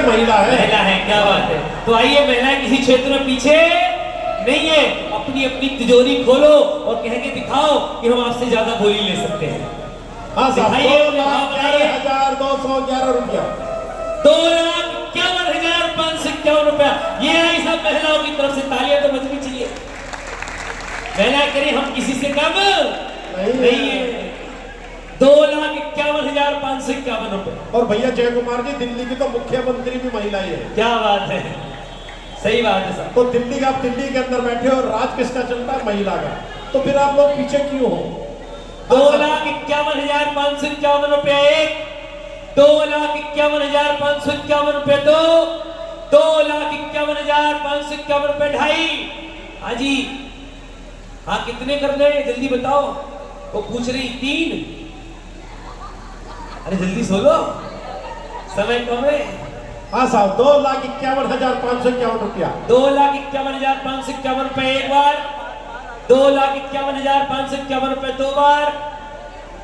महिला है। महिला है, क्या बात है। तो आइए, महिला किसी क्षेत्र में पीछे नहीं है, अपनी अपनी तिजोरी खोलो और कह के दिखाओ कि हम आपसे ज्यादा बोली ले सकते हैं। हाँ साहब, दिखाइए, 2,11,211 रुपया। 2,51,551 रुपया। ये आई सब महिलाओं की तरफ से तालियां तो बजनी चाहिए। महिला करें हम किसी से कम नहीं है। 2,51,551 रुपए। और भैया जय कुमार जी, दिल्ली की तो मुख्यमंत्री भी महिला ही है। क्या बात है, सही बात है साहब। तो दिल्ली का, आप दिल्ली के अंदर बैठे हो और राज किसका चलता है? महिला का। तो फिर आप लोग पीछे क्यों हो? 2,51,551 रुपया एक, 2,51,551 रुपये दो, 2,51,551 रुपये ढाई। हाँ जी, हाँ कितने करने हैं जल्दी बताओ। वो पूछ रही 3। अरे जल्दी सोलो, समय कम है। हाँ साहब, 2,51,551 रुपया। 2,51,551 रुपए एक बार, 2,51,551 रुपए दो बार,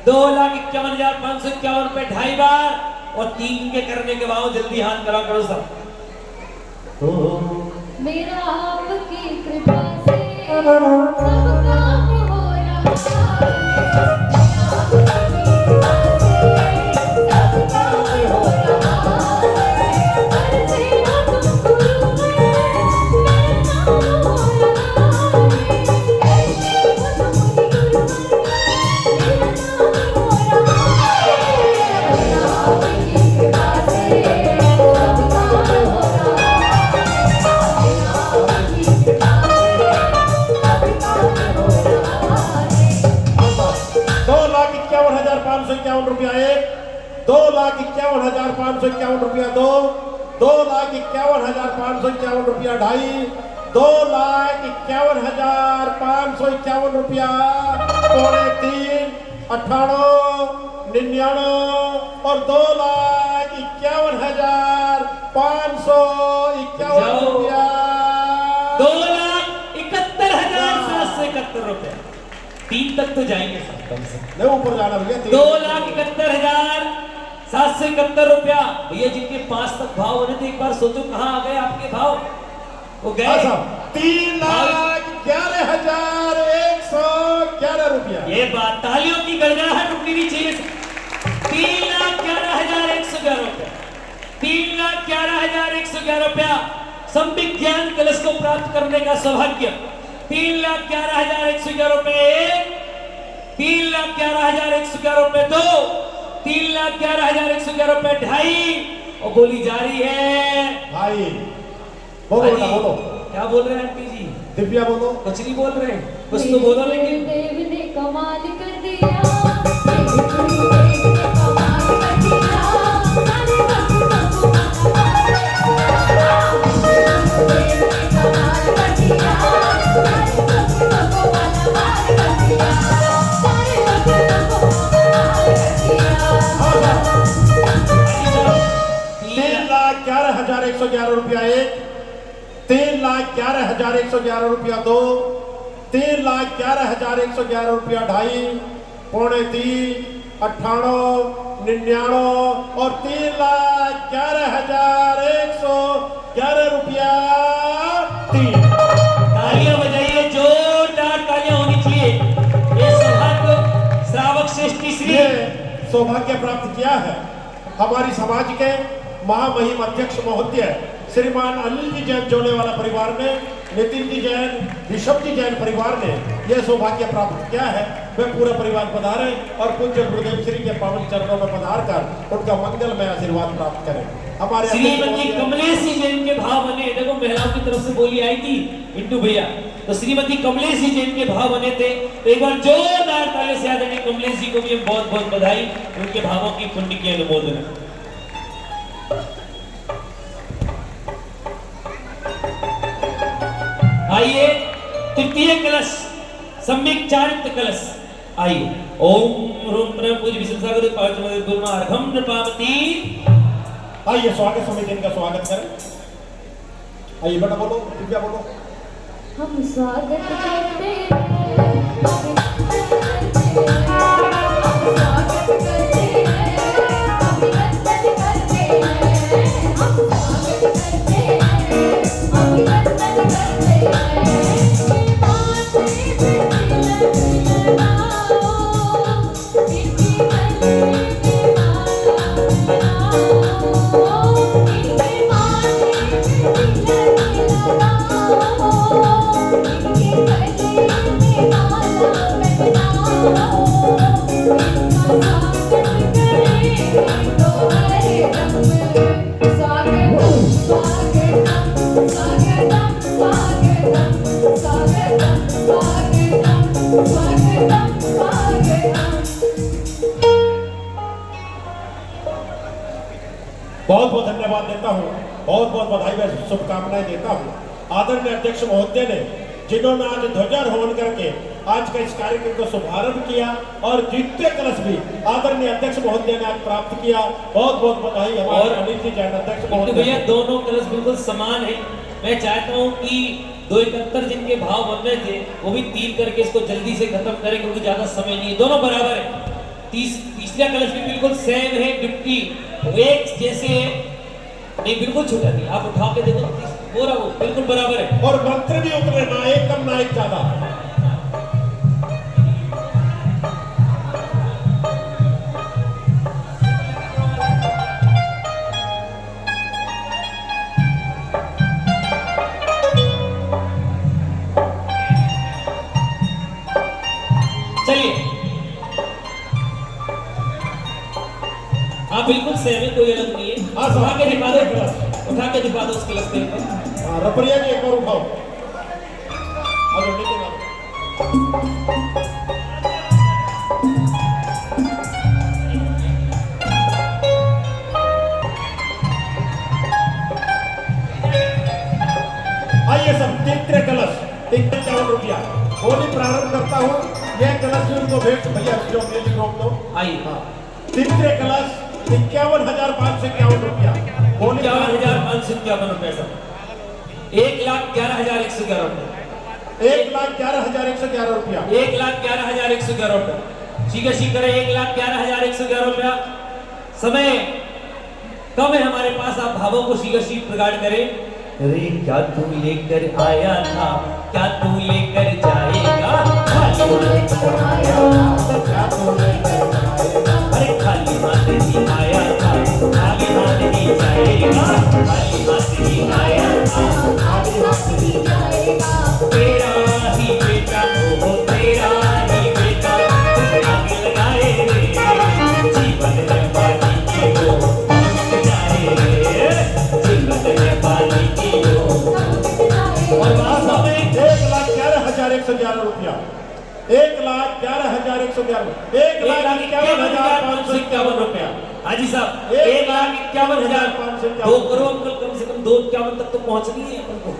2,51,551 रुपए ढाई बार, और 3 के करने के बाद जल्दी हाथ करा करो सब। मेरा आपकी कृपा से सब काम हो रहा है। रुपया एक, 2,51,551 रुपया दो, 2,51,551 रुपया ढाई, 2,51,551 रुपया पौने 3, 98, 99 और 2,51,551 रुपया। 2,71,771 रुपया। 3 तक तो जाएंगे सब कम से नहीं, ऊपर जाना भैया। 2,71,771 रुपया। भैया जिनके 5 तक भाव होने थे, एक बार सोचो कहाँ आ गए आपके भाव। वो गए 3,11,111 रुपया। ये बात तालियों की गड़गड़ाहट रुकनी नहीं चाहिए। 3,11,111 रुपया, 3,11,111 रुपया। संबिक ज्ञान कलश को प्राप्त करने का सौभाग्य। 3,11,111 रुपए एक, 3,11,111 रुपए दो, 3,11,111 रुपए ढाई, और गोली जारी है। भाई बोलो बेटा, बोलो। क्या बोल रहे हैं आंटी जी? दिव्या बोलो। कुछ नहीं बोल रहे, कुछ तो बोलो। लेकिन देव ने कमाल कर दिया, देव ने कमाल कर दिया, सारे वक्त सबको देव ने कमाल कर दिया, सारे वक्त सबको मालामाल कर दिया, सारे वक्त सबको मालामाल कर दिया। 3,11,111 रुपया एक, 3,11,111 रुपया दो, 3,11,111 रुपया ढाई, पौने 3, 98, 99 और 3,11,111 रुपया 3। तालियां बजाइए, जोरदार तालियां होनी चाहिए। ये सौभाग्य श्रावक श्रेष्ठ श्री सौभाग्य प्राप्त किया है हमारी समाज के महामहिम अध्यक्ष महोदय श्रीमान अनिल जी जैन जोड़ेवाला परिवार ने, नितिन जी जैन, ऋषभ जी जैन परिवार ने यह सौभाग्य प्राप्त किया है। वे पूरा परिवार पधारे और पूज्य गुरुदेव श्री के पावन चरणों में पधार कर उनका मंगलमय आशीर्वाद प्राप्त करें। हमारे श्रीमती कमलेश जी जैन के भाव बने। देखो महिलाओं की तरफ से बोली आई थी इंटू भैया, तो श्रीमती कमलेश जी जैन के भाव बने थे। तो एक बार जोरदार ताली से आदरणीय कमलेश जी को भी बहुत बहुत बधाई, उनके भावों की पुण्य की अनुमोदन। आइए, तृतीय कलश सम्यक चारित्र कलश। आइए, ओम ह्रूम ब्रह्म पूज्य विष्णु सागर पावचमदे गुरुमा अर्घम नृपावती। आइए स्वागत समिति इनका स्वागत करें। आइए बेटा बोलो, दिव्या बोलो। हम स्वागत करते हैं, हम स्वागत करते हैं, हम स्वागत करते हैं, हम धन्यवाद देता हूँ, बहुत बहुत बधाई व शुभकामनाएं देता हूँ आदरणीय अध्यक्ष महोदय ने, जिन्होंने आज ध्वजारोहण करके आज का इस कार्यक्रम को शुभारंभ किया और द्वितीय कलश भी आदरणीय अध्यक्ष महोदय ने आज प्राप्त किया। बहुत बहुत बधाई हमारे और अनिल जी जैन अध्यक्ष किंतु महोदय भैया को। दोनों कलश बिल्कुल समान है। मैं चाहता हूँ कि 271 जिनके भाव बन रहे थे वो भी 3 करके इसको जल्दी से खत्म करें, क्योंकि ज्यादा समय नहीं है, दोनों बराबर है। तीसरा कलश भी बिल्कुल सेम है, डिप्टी एक जैसे है, नहीं बिल्कुल छोटा नहीं, आप उठा के देखो वो रहा, वो बिल्कुल बराबर है। और मंत्र भी उतरे, ना एक कम ना एक ज्यादा। चलिए हाँ बिल्कुल सेम है, कोई अलग नहीं है। हाँ, उठा के दिखा दो, कलश। उठा के दिखा दो उस कलश के ऊपर। हाँ, रपड़िया जी एक बार उठाओ। आ जाओ, नीचे आ जाओ। आइए सब, तीसरे कलश 51 रुपया होली प्रारंभ करता हूँ। यह कलश भी उनको भेंट, भैया जो मेरी रोक दो। आइए हाँ, तीसरे कलश 51,551 रुपया होली 51,551 रुपए सर, 1,11,111 रुपए, 1,11,111 रुपया। 1,11,111 रुपए। शीघ्र करें, 1,11,111 रुपया। समय कम है हमारे पास, आप भावों को शीघ्र प्रकट करें। अरे क्या तू लेकर आया था, क्या तू लेकर जाएगा, अरे खाली हाथ ही आया था, खाली हाथ ही जाएगा, खाली हाथ ही आया था, तेरा ही बेटा हो, तेरा ही बेटा, आग लगाए रे, जीवन में पानी की हो, जाए रे, जीवन में पानी की हो। और वास्तव में 1,11,111 रुपया, 1,11,111, 1,51,551 रुपया। हाजी साहब 1,51,551, 2 करोड़ कम से कम 251 तक तो पहुंचनी है अपन को।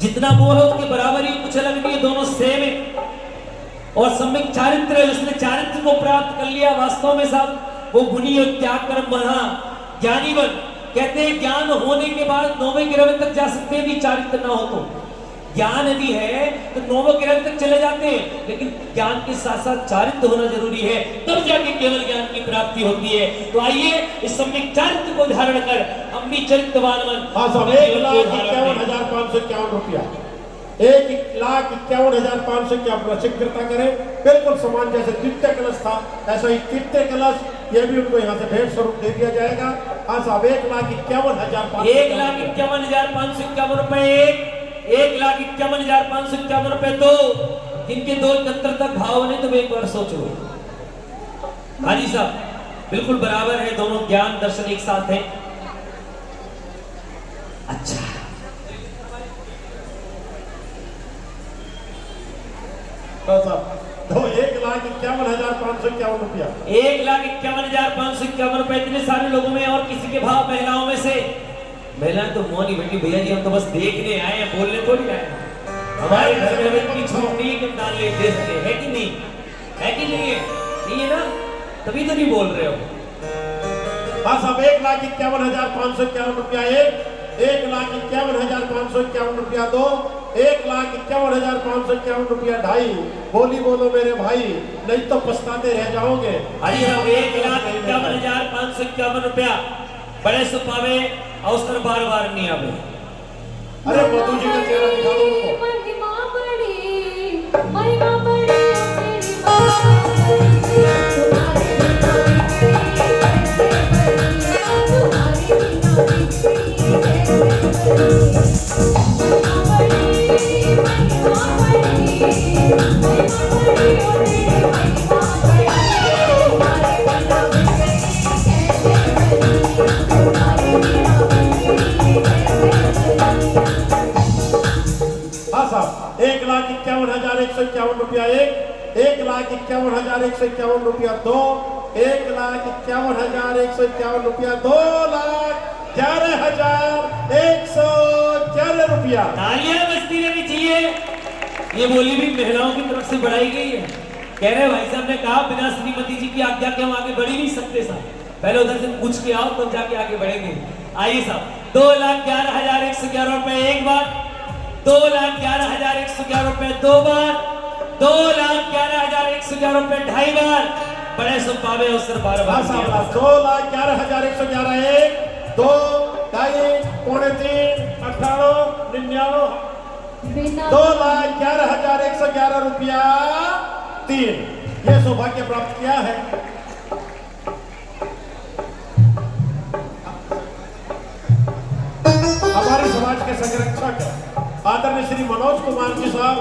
जितना बोल हो उसके बराबर ही, कुछ अलग नहीं है, दोनों सेम है। और सम्यक चारित्र है, उसने चारित्र को प्राप्त कर लिया। वास्तव में साहब वो गुणी और त्याग कर्म बना ज्ञानी बन। कहते हैं ज्ञान होने के बाद 9वें गिरह तक जा सकते हैं, यदि चारित्र ना हो तो। ज्ञान यदि है तो 9वें गिरह तक चले जाते हैं, लेकिन ज्ञान के साथ साथ चारित्र होना जरूरी है, तब जाके केवल ज्ञान की प्राप्ति होती है। तो आइए इस सम्यक चारित्र को धारण कर हम भी चरित्रवान बन। हाँ साहब, 1,51,551 रुपया, 1,51,551 शीघ्रता करें। बिल्कुल समान जैसे द्वितीय कलश था, ऐसा ही तृतीय कलश ये भी उनको यहाँ से भेंट स्वरूप दे दिया जाएगा। हाँ साहब, 1,51,551, 1,51,551 रुपए, 1,51,551 रुपए दो। इनके 271 तक भाव ने, तुम एक बार सोच लो। हाजी साहब बिल्कुल बराबर है, दोनों ज्ञान दर्शन एक साथ हैं। अच्छा तो साहब तो 1,51,551 रुपया, 1,51,551 रुपए। इतने सारे लोगों में और किसी के भाव महिलाओं में से, महिलाएं तो मौनी बेटी भैया जी, हम तो बस देखने आए हैं, बोलने थोड़ी आए हैं। हमारे घर में इतनी छूट नहीं है कि हम दान ले दे सकते, है कि नहीं, है कि नहीं है, नहीं है ना, तभी तो नहीं बोल रहे हो। हाँ साहब, 1,51,551 रुपया एक, 1,51,551 रुपया दो, 1,51,551 रुपया ढाई। बोली बोलो मेरे भाई, नहीं तो पछताते रह जाओगे। अरे हम 1,51,551 रुपया बड़े सुपावे अवसर बार बार नहीं आवे। अरे मधु जी का चेहरा दिखा दो उनको। महिमा बड़ी तेरी बात, तुम्हारे बिना हाँ साहब, 1,51,151 रुपया एक, 1,51,151 रुपया दो, 1,51,151 रुपया 2,51,151 11,111 रुपया। तालियां बजती रहनी चाहिए। ये बोली भी महिलाओं की तरफ से बढ़ाई गई है। कह रहे भाई साहब ने कहा बिना श्रीमती जी की आज्ञा के हम आगे बढ़ ही नहीं सकते साहब, पहले उधर से पूछ के आओ तब जाके आगे बढ़ेंगे। आइए साहब, 2,11,111 रुपए एक बार, 2,11,111 रुपए दो बार, 2,11,111 रुपए ढाई बार। बड़े सुख पावे अवसर बार बार। 2,11,111 एक, 2, 2.5, पौने 3, 18, 99, बिना 2,11,111 रुपया 3। ये सौभाग्य प्राप्त किया है हमारे समाज के संरक्षक आदरणीय श्री मनोज कुमार जी साहब,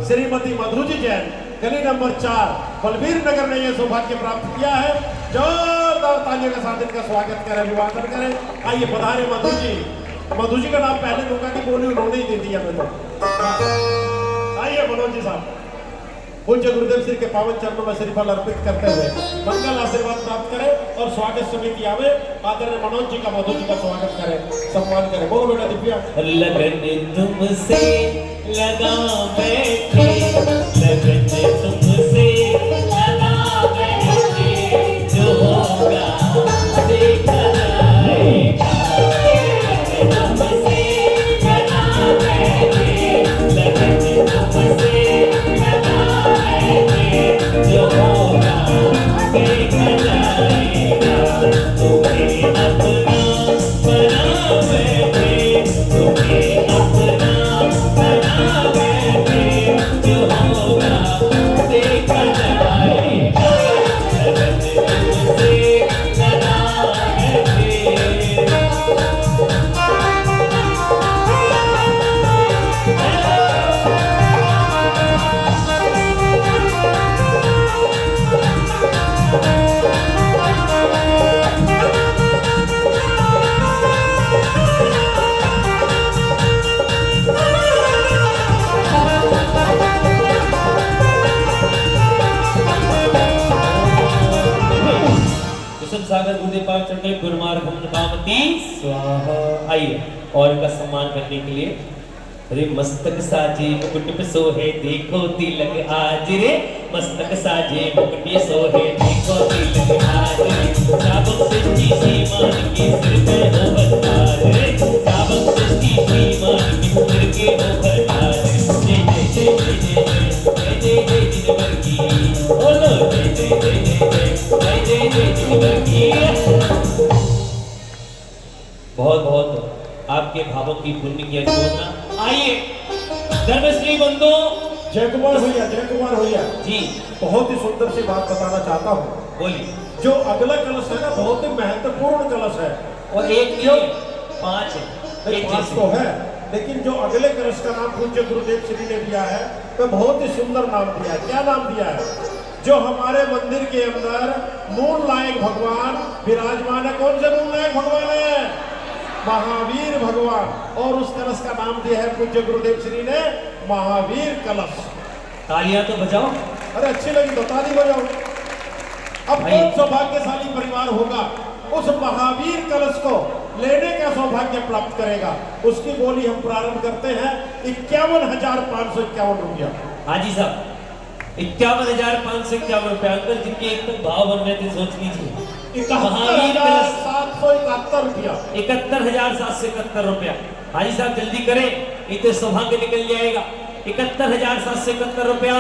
श्रीमती मधु जी जैन, गली नंबर 4, बलबीर नगर ने यह सौभाग्य प्राप्त किया है। जोरदार तालियों के साथ इनका स्वागत करें, अभिवादन करें। आइए पधारे मधु जी। मधु जी का नाम पहले दूंगा कि बोली उन्होंने ही दे दिया मैंने। आइए मनोज जी साहब, पूज्य गुरुदेव श्री के पावन चरणों में श्रीफल अर्पित करते हुए मंगल आशीर्वाद प्राप्त करें और स्वागत समिति आवे आदरणीय मनोज जी का मधु जी का स्वागत करें, सम्मान करें। बोलो बेटा दिव्या। लगन तुमसे लगा बैठे, लगन तुमसे लगा बैठे, जो होगा देखा जाएगा। तुमसे लगा बैठे, लगन तुमसे लगा बैठे, जो होगा देखा जाएगा। तुम्हें अपना बना बैठे, तुम्हें अपना बना बैठे, जो होगा देखा जाएगा। लगन तुमसे लगा बैठे। कुसुम सागर गुरुदेव पाक चरण में गुरुमार्ग हम नमामि स्वाहा। आइए और इनका सम्मान करने के लिए अरे मस्तक साजे मुकुट पे सोहे देखो तिलक आज रे, मस्तक साजे मुकुट पे सोहे देखो तिलक आज रे। साबक सृष्टि श्रीमान के सिर पे हो बरताज रे, साबक सृष्टि श्रीमान के सिर के हो बरताज रे। जय जय जय जय जय जय जय जय जिनवर की, बोलो जय जय जय जय जय जय जय जिनवर की। बहुत बहुत आपके भावों की पुण्य की अनुमोदना। आइए धर्मश्री बंधु जय कुमार भैया जी, बहुत ही सुंदर सी बात बताना चाहता हूँ। बोलिए। जो अगला कलश है ना, बहुत ही महत्वपूर्ण कलश है। और एक नहीं है, 5 है। एक 5 जैसे तो है, लेकिन जो अगले कलश का नाम पूज्य गुरुदेव श्री ने दिया है तो बहुत ही सुंदर नाम दिया है। क्या नाम दिया है? जो हमारे मंदिर के अंदर मूल नायक भगवान विराजमान है। कौन से मूल नायक भगवान है? महावीर भगवान। और उस कलश का नाम दिया है पूज्य गुरुदेव श्री ने महावीर कलश। तालियां तो बजाओ। अरे अच्छी लगी तो ताली बजाओ। अब कौन सौभाग्यशाली परिवार होगा उस महावीर कलश को लेने का सौभाग्य प्राप्त करेगा? उसकी बोली हम प्रारंभ करते हैं 51,551 रुपया। हाजी साहब, 51,551 रुपया। अंकल जिनके एक तक भाव बन रहे थे, सोच लीजिए। महावीर कलश 71,771 रुपया। 71,771 रुपया। हाजी साहब जल्दी करें, इतने सौभाग्य निकल जाएगा। 71,771 रुपया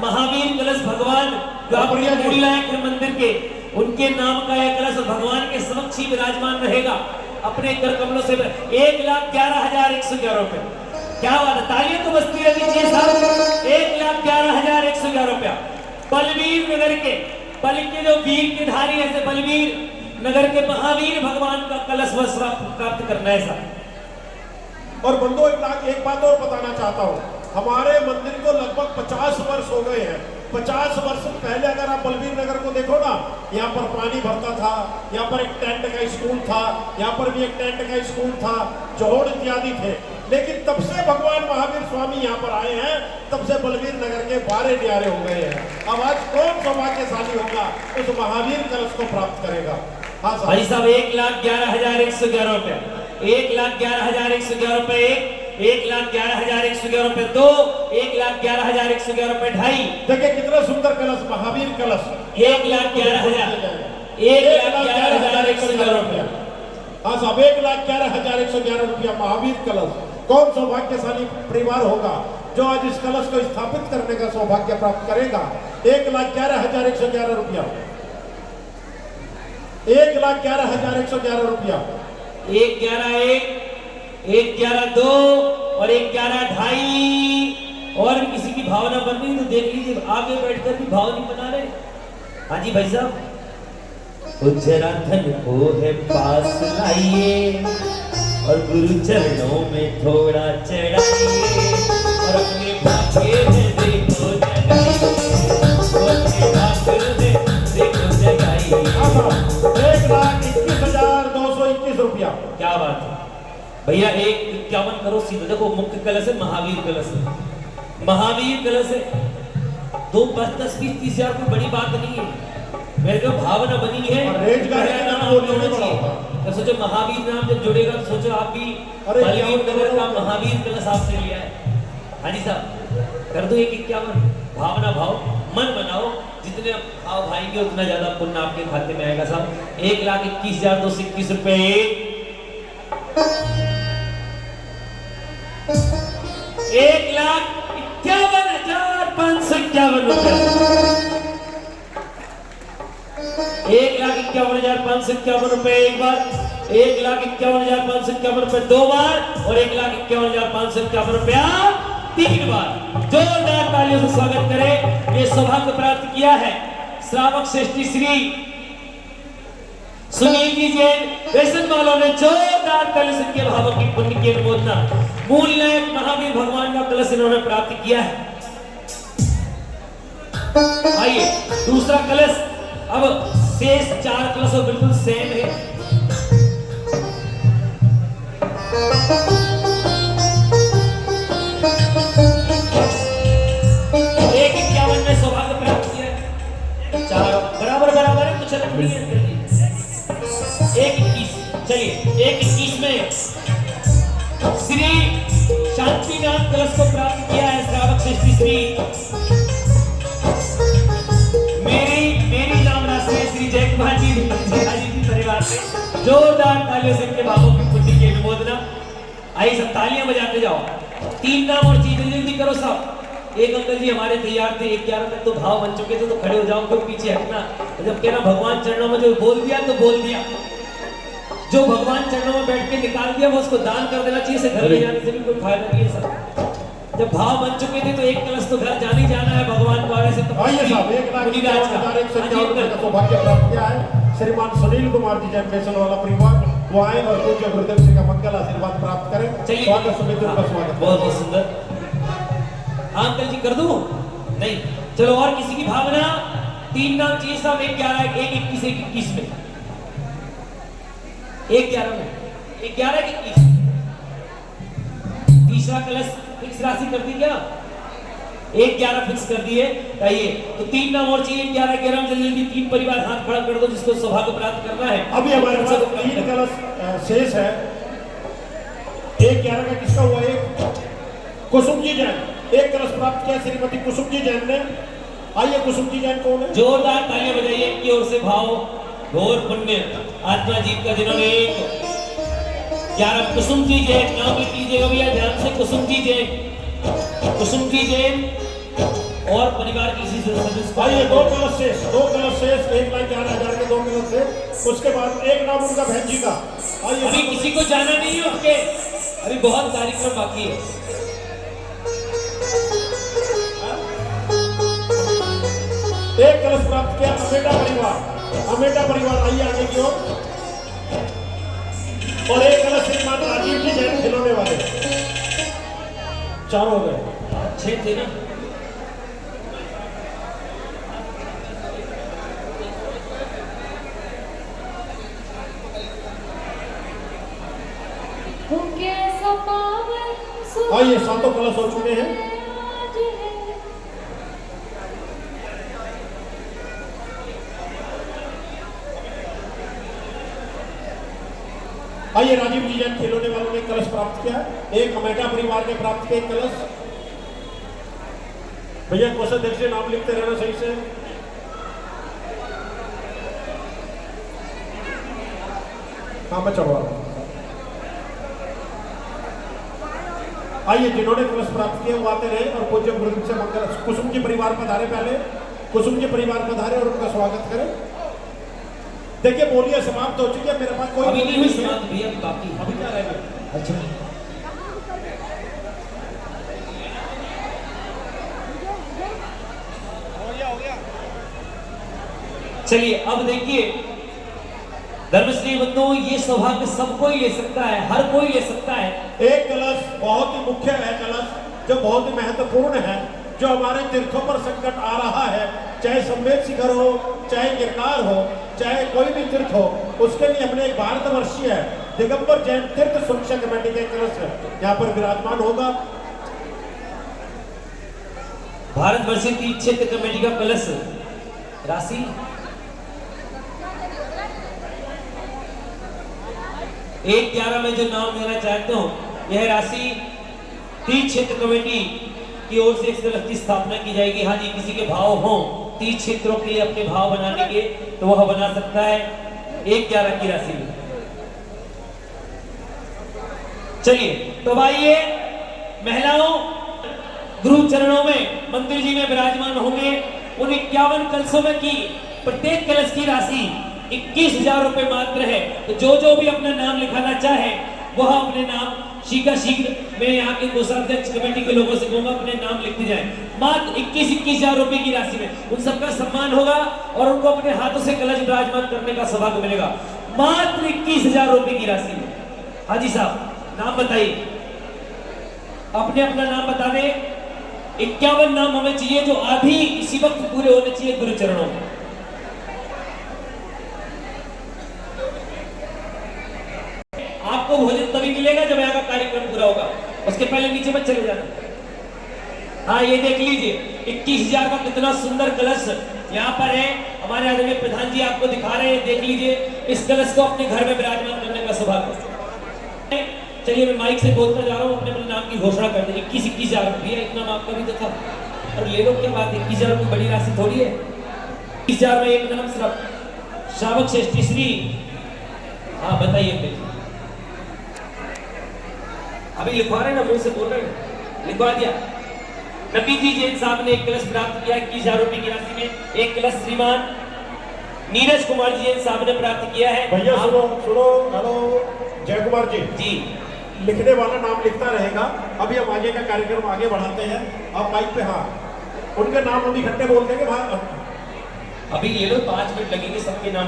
महावीर कलश भगवान जो आपने मूल नायक मंदिर के, उनके नाम का यह कलश भगवान के समक्ष ही विराजमान रहेगा। अपने कर कमलों से 1,11,111 रुपया। क्या बात है, तालियां तो बजती रहनी चाहिए साहब। 1,11,111 रुपया बलबीर नगर के, बल के जो वीर के धारी ऐसे बलबीर नगर के महावीर भगवान का कलश प्राप्त करना है साहब। और बंधु एक बात और बताना चाहता हूँ। हमारे मंदिर को लगभग 50 वर्ष हो गए हैं। 50 वर्ष पहले अगर आप बलबीर नगर को देखो ना, यहाँ पर पानी भरता था, यहाँ पर एक टेंट का स्कूल था, यहाँ पर भी एक टेंट का स्कूल था, जोड़ इत्यादि थे। लेकिन तब से भगवान महावीर स्वामी यहाँ पर आए हैं, तब से बलबीर नगर के बारे न्यारे हो गए हैं। अब आज कौन सौभाग्यशाली होगा उस महावीर कलश को प्राप्त करेगा? हाँ साहब। भाई साहब 1,11,111 रुपया, 1,11,111 रुपए, 1,11,111 रुपए 2, 1,11,111 रुपए 2.5, देखिए कितना सुंदर कलश, महावीर कलश, 1,11,000, 1,11,111 रुपया। हाँ साहब, 1,11,111 रुपया महावीर कलश। कौन सौभाग्यशाली परिवार होगा जो आज इस कलश को स्थापित करने का सौभाग्य प्राप्त करेगा। 1,11,111 रुपया, 1,11,111 रुपया, 1,11,1, 1,11,2 और 1,11,2.5। और भी किसी की भावना बन रही तो देख लीजिए, आगे बैठकर भी भाव नहीं बना रहे। हाँ जी भाई साहब, जरा धन को है पास लाइए और गुरु चरणों में थोड़ा चढ़ाइए और अपने भाग्य में देखो जगाइए, और अपने भाग्य में देखो जगाइए। हाँ साहब, 1,21,221 रुपया। क्या बात है भैया, 1,51 करो सीधे। देखो मुख्य कलश है, महावीर कलश है, महावीर कलश है। 2, 5, 10, 20, 30 हजार कोई बड़ी बात नहीं है। मेरे को भावना बनी है, और रेंज का है नाम वो जोड़ने वाला होगा। तो सोचो महावीर नाम जब जुड़ेगा तो सोचो आप भी अरे बलवीर नगर का 51 महावीर कलश आपसे लिया है। हाँ जी साहब, कर दो 1,51। भावना भाव मन बनाओ, जितने भाव भाएंगे उतना ज्यादा पुण्य आपके खाते में आएगा साहब। 1,21,221 रुपए, 1,51,551 रुपए, 1,51,551 रुपए एक बार, 1,51,551 रुपए 2 बार और 1,51,551 रुपया 3 बार। जोरदार तालियों से स्वागत करें। ये सौभाग्य प्राप्त किया है श्रावक श्रेष्ठी श्री सुनील जी जैन रेशन वालों ने। जोरदार तालियों से इनके भावों की पुण्य की अनुमोदना। मूल नायक महावीर भगवान का कलश इन्होंने प्राप्त किया है। आइए दूसरा कलश। अब शेष 4 कलश बिल्कुल सेम है। एक 51 में सौभाग्य प्राप्त किया है। 4 बराबर बराबर है, कुछ अलग नहीं है। 1,21, चलिए 1,21 में श्री शांतिनाथ कलश को प्राप्त किया है श्रावक श्रेष्ठी श्री मेरी नाम राशि श्री जयकुमार जी परिवार से। जोरदार तालियों से इनके भावों की पुण्य की अनुमोदना। आइए सब तालियां बजाते जाओ। 3 नाम और चीज जल्दी करो सब। एक अंकल जी हमारे तैयार थे, 1,11 तक तो भाव बन चुके थे, तो खड़े हो जाओ, क्यों पीछे हटना। जब कहना भगवान चरणों में जो बोल दिया तो बोल दिया, जो भगवान चरणों में बैठ के निकाल दिया वो उसको दान कर देना चाहिए। से घर ले जाने से भी कोई फायदा नहीं है सर। जब भाव बन चुके थे तो एक कलश तो घर जाने जाना है भगवान को आने से। तो आइए साहब, 1,51,151 रुपये का सौभाग्य प्राप्त किया है श्रीमान सुनील कुमार जी जैन बेसन वाला परिवार। वो आए और पूज्य गुरुदेव जी का मंगल आशीर्वाद प्राप्त करें। चलिए स्वागत समिति का स्वागत। बहुत बहुत सुंदर। हाँ अंकल जी कर दूं? नहीं, चलो और किसी की भावना। 3 नाम चाहिए साहब। 1,11, 1,21, 1,21 में 1,11 में 1,11, 1,21। तीसरा कलश फिक्स राशि कर दी क्या? 1,11 फिक्स कर दिए। आइए तो 3 नाम और चाहिए। 1,11, 11 में जल्दी 3 परिवार हाथ खड़ा कर दो जिसको सौभाग्य प्राप्त करना है। अभी हमारे पास 3 कलश शेष है। 1,11 का किसका हुआ? एक कुसुम जी जैन, 1 कलश प्राप्त किया श्रीमती कुसुम जी जैन ने। आइए कुसुम जी जैन कौन है? जोरदार तालियां बजाइए इनकी ओर से। भाव घोर पुण्य आत्मा जीव का जिन्होंने 11 कुसुम जी जैन नाम लिख लीजिएगा भैया ध्यान से। कुसुम जी जैन, कुसुम जी जैन और परिवार की किसी सदस्य। आइए 2 कलश शेष, 2 कलश शेष। 1,11,000 के 2 कलश शेष। उसके बाद एक नाम उनका बहन जी का। आइए अभी किसी को जाना नहीं है उनके, अभी बहुत कार्यक्रम बाकी है। एक कलश प्राप्त किया अमेटा परिवार। अमेटा परिवार आइए आगे की ओर। और 1 कलश श्रीमान राजीव जी जैन खिलौने वाले। 4 हो गए। अच्छे थे ना। आइए 7 कलश हो चुके हैं। आइए राजीव जी जैन खिलौने वालों ने कलश प्राप्त किया, एक अमेटा परिवार ने प्राप्त किया एक कलश। भैया कोषाध्यक्ष नाम लिखते रहना सही से। हाँ मैं चढ़वा रहा हूं। आइए जिन्होंने कलश प्राप्त किए वो आते रहे और पूज्य गुरु से मंगल। कुसुम जी परिवार पधारे, पहले कुसुम जी परिवार पधारे और उनका स्वागत करें। देखिए बोलियां समाप्त हो चुकी है, मेरे पास कोई अभी नहीं हुई समाप्त भैया, अभी बाकी है। अभी क्या रह गया? अच्छा चलिए अब देखिए धर्मश्री बंधु, ये सौभाग्य सबको ही ले सकता है, हर कोई ले सकता है। एक कलश बहुत ही मुख्य है, कलश जो बहुत ही महत्वपूर्ण है, जो हमारे तीर्थों पर संकट आ रहा है, चाहे संवेद शिखर हो, चाहे गिरनार हो, चाहे कोई भी तीर्थ हो, उसके लिए हमने एक भारतवर्षीय दिगंबर जैन तीर्थ सुरक्षा कमेटी के कलश यहाँ पर विराजमान होगा। भारतवर्षीय तीर्थ क्षेत्र कमेटी का कलश राशि 1/11 में जो नाम देना चाहते हो, यह राशि तीर्थ क्षेत्र कमेटी की ओर से एक कलश की स्थापना की जाएगी। हाँ जी, किसी के भाव हो तीर्थ क्षेत्रों के लिए अपने भाव बनाने के, तो वह बना सकता है 1/11 की राशि में। चलिए तो आइए महिलाओं गुरु चरणों में मंदिर जी में विराजमान होंगे। उन 51 कलशों में की प्रत्येक कलश की राशि 21,000 रुपए मात्र है। तो जो भी अपना नाम लिखाना चाहे वह अपने नाम शीघ्र मैं यहाँ के कोषाध्यक्ष कमेटी के लोगों से कहूंगा अपने नाम लिखते जाए। मात्र 21,000 रुपए की राशि में उन सबका सम्मान होगा और उनको अपने हाथों से कलश विराजमान करने का सौभाग्य मिलेगा। मात्र 21,000 रुपए की राशि में। हाजी साहब नाम बताइए, अपने अपना नाम बता दें। 51 नाम हमें चाहिए जो अभी इसी वक्त पूरे होने चाहिए गुरु चरणों में। आपको भोजन तभी मिलेगा जब यहाँ का कार्यक्रम पूरा होगा, उसके पहले नीचे मत चले जाना। हाँ ये देख लीजिए 21,000 का कितना सुंदर कलश यहाँ पर है। हमारे आदरणीय प्रधान जी आपको दिखा रहे हैं, देख लीजिए इस कलश को अपने घर में विराजमान करने का सौभाग्य। चलिए मैं माइक से बोलता जा रहा हूँ, अपने नाम की घोषणा कर दें। 21,000 भैया इतना नाम कभी तो था और ले लो क्या बात है, 21,000 कोई बड़ी राशि थोड़ी है। 21,000 में एक नाम सिर्फ श्रावक श्रेष्ठी श्री। हाँ बताइए अभी लिखवा रहे ना, मुंह से बोल रहे हैं, लिखवा दिया। नबी जी जैन साहब ने एक कलश प्राप्त किया 21,000 रुपए की राशि में। एक कलश श्रीमान नीरज कुमार जी जैन साहब ने प्राप्त किया है। भैया सुनो सुनो, हेलो जय कुमार जी, लिखने वाला नाम लिखता रहेगा। अभी हम आगे का कार्यक्रम आगे बढ़ाते हैं। आप माइक पे हाँ उनके नाम हम इकट्ठे बोल देंगे। अभी ले लो, 5 मिनट लगेंगे सबके नाम